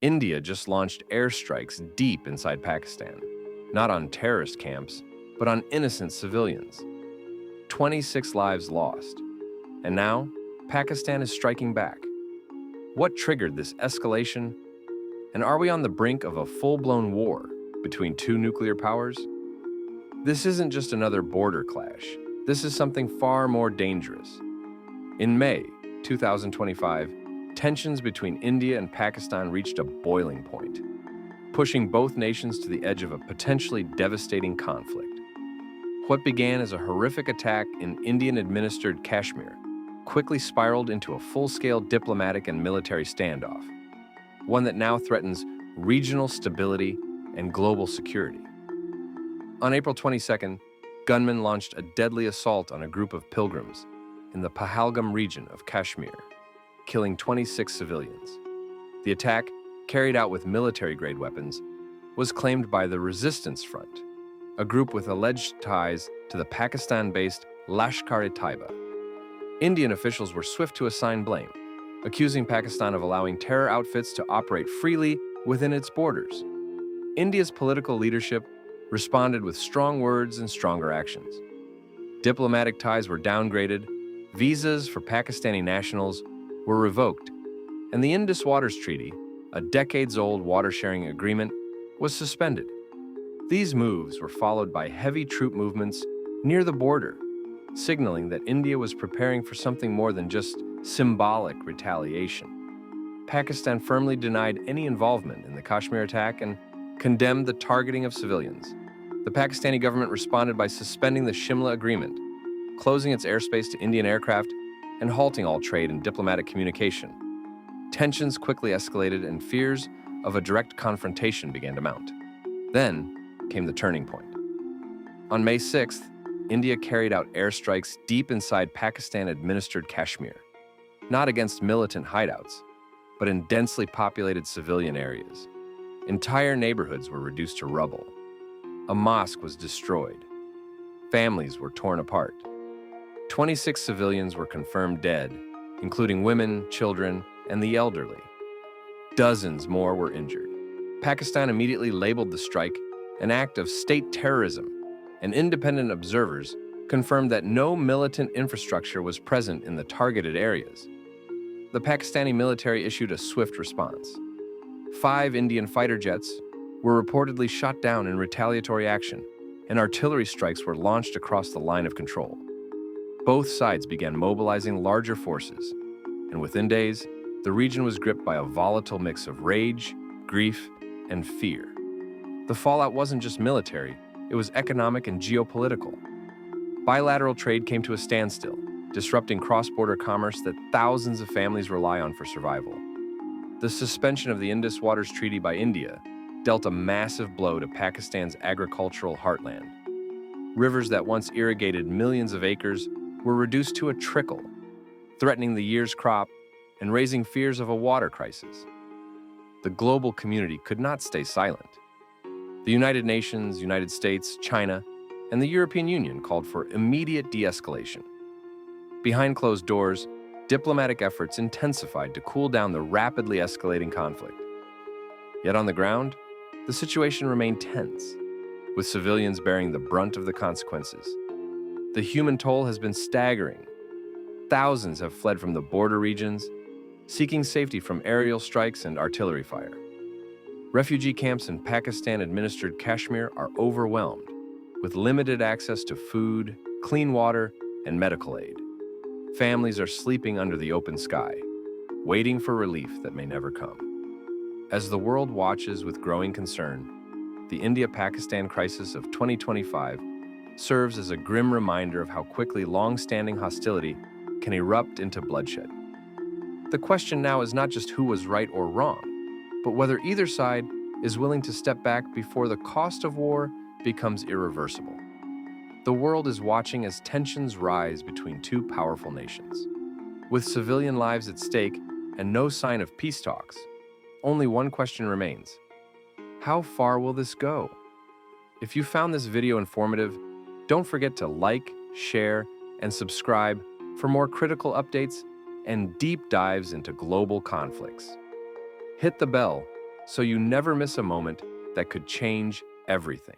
India just launched airstrikes deep inside Pakistan, not on terrorist camps, but on innocent civilians. 26 lives lost. And now, Pakistan is striking back. What triggered this escalation? And are we on the brink of a full-blown war between two nuclear powers? This isn't just another border clash. This is something far more dangerous. In May 2025, tensions between India and Pakistan reached a boiling point, pushing both nations to the edge of a potentially devastating conflict. What began as a horrific attack in Indian-administered Kashmir quickly spiraled into a full-scale diplomatic and military standoff, one that now threatens regional stability and global security. On April 22nd, gunmen launched a deadly assault on a group of pilgrims in the Pahalgam region of Kashmir, killing 26 civilians. The attack, carried out with military-grade weapons, was claimed by the Resistance Front, a group with alleged ties to the Pakistan-based Lashkar-e-Taiba. Indian officials were swift to assign blame, accusing Pakistan of allowing terror outfits to operate freely within its borders. India's political leadership responded with strong words and stronger actions. Diplomatic ties were downgraded, visas for Pakistani nationals were revoked, and the Indus Waters Treaty, a decades-old water-sharing agreement, was suspended. These moves were followed by heavy troop movements near the border, signaling that India was preparing for something more than just symbolic retaliation. Pakistan firmly denied any involvement in the Kashmir attack and condemned the targeting of civilians. The Pakistani government responded by suspending the Shimla Agreement, closing its airspace to Indian aircraft, and halting all trade and diplomatic communication. Tensions quickly escalated and fears of a direct confrontation began to mount. Then came the turning point. On May 6th, India carried out airstrikes deep inside Pakistan-administered Kashmir, not against militant hideouts, but in densely populated civilian areas. Entire neighborhoods were reduced to rubble. A mosque was destroyed. Families were torn apart. 26 civilians were confirmed dead, including women, children, and the elderly. Dozens more were injured. Pakistan immediately labeled the strike an act of state terrorism, and independent observers confirmed that no militant infrastructure was present in the targeted areas. The Pakistani military issued a swift response. 5 Indian fighter jets were reportedly shot down in retaliatory action, and artillery strikes were launched across the line of control. Both sides began mobilizing larger forces, and within days, the region was gripped by a volatile mix of rage, grief, and fear. The fallout wasn't just military, it was economic and geopolitical. Bilateral trade came to a standstill, disrupting cross-border commerce that thousands of families rely on for survival. The suspension of the Indus Waters Treaty by India dealt a massive blow to Pakistan's agricultural heartland. Rivers that once irrigated millions of acres were reduced to a trickle, threatening the year's crop and raising fears of a water crisis. The global community could not stay silent. The United Nations, United States, China, and the European Union called for immediate de-escalation. Behind closed doors, diplomatic efforts intensified to cool down the rapidly escalating conflict. Yet on the ground, the situation remained tense, with civilians bearing the brunt of the consequences. The human toll has been staggering. Thousands have fled from the border regions, seeking safety from aerial strikes and artillery fire. Refugee camps in Pakistan-administered Kashmir are overwhelmed, with limited access to food, clean water, and medical aid. Families are sleeping under the open sky, waiting for relief that may never come. As the world watches with growing concern, the India-Pakistan crisis of 2025 serves as a grim reminder of how quickly long-standing hostility can erupt into bloodshed. The question now is not just who was right or wrong, but whether either side is willing to step back before the cost of war becomes irreversible. The world is watching as tensions rise between two powerful nations. With civilian lives at stake and no sign of peace talks, only one question remains. How far will this go? If you found this video informative, don't forget to like, share, and subscribe for more critical updates and deep dives into global conflicts. Hit the bell so you never miss a moment that could change everything.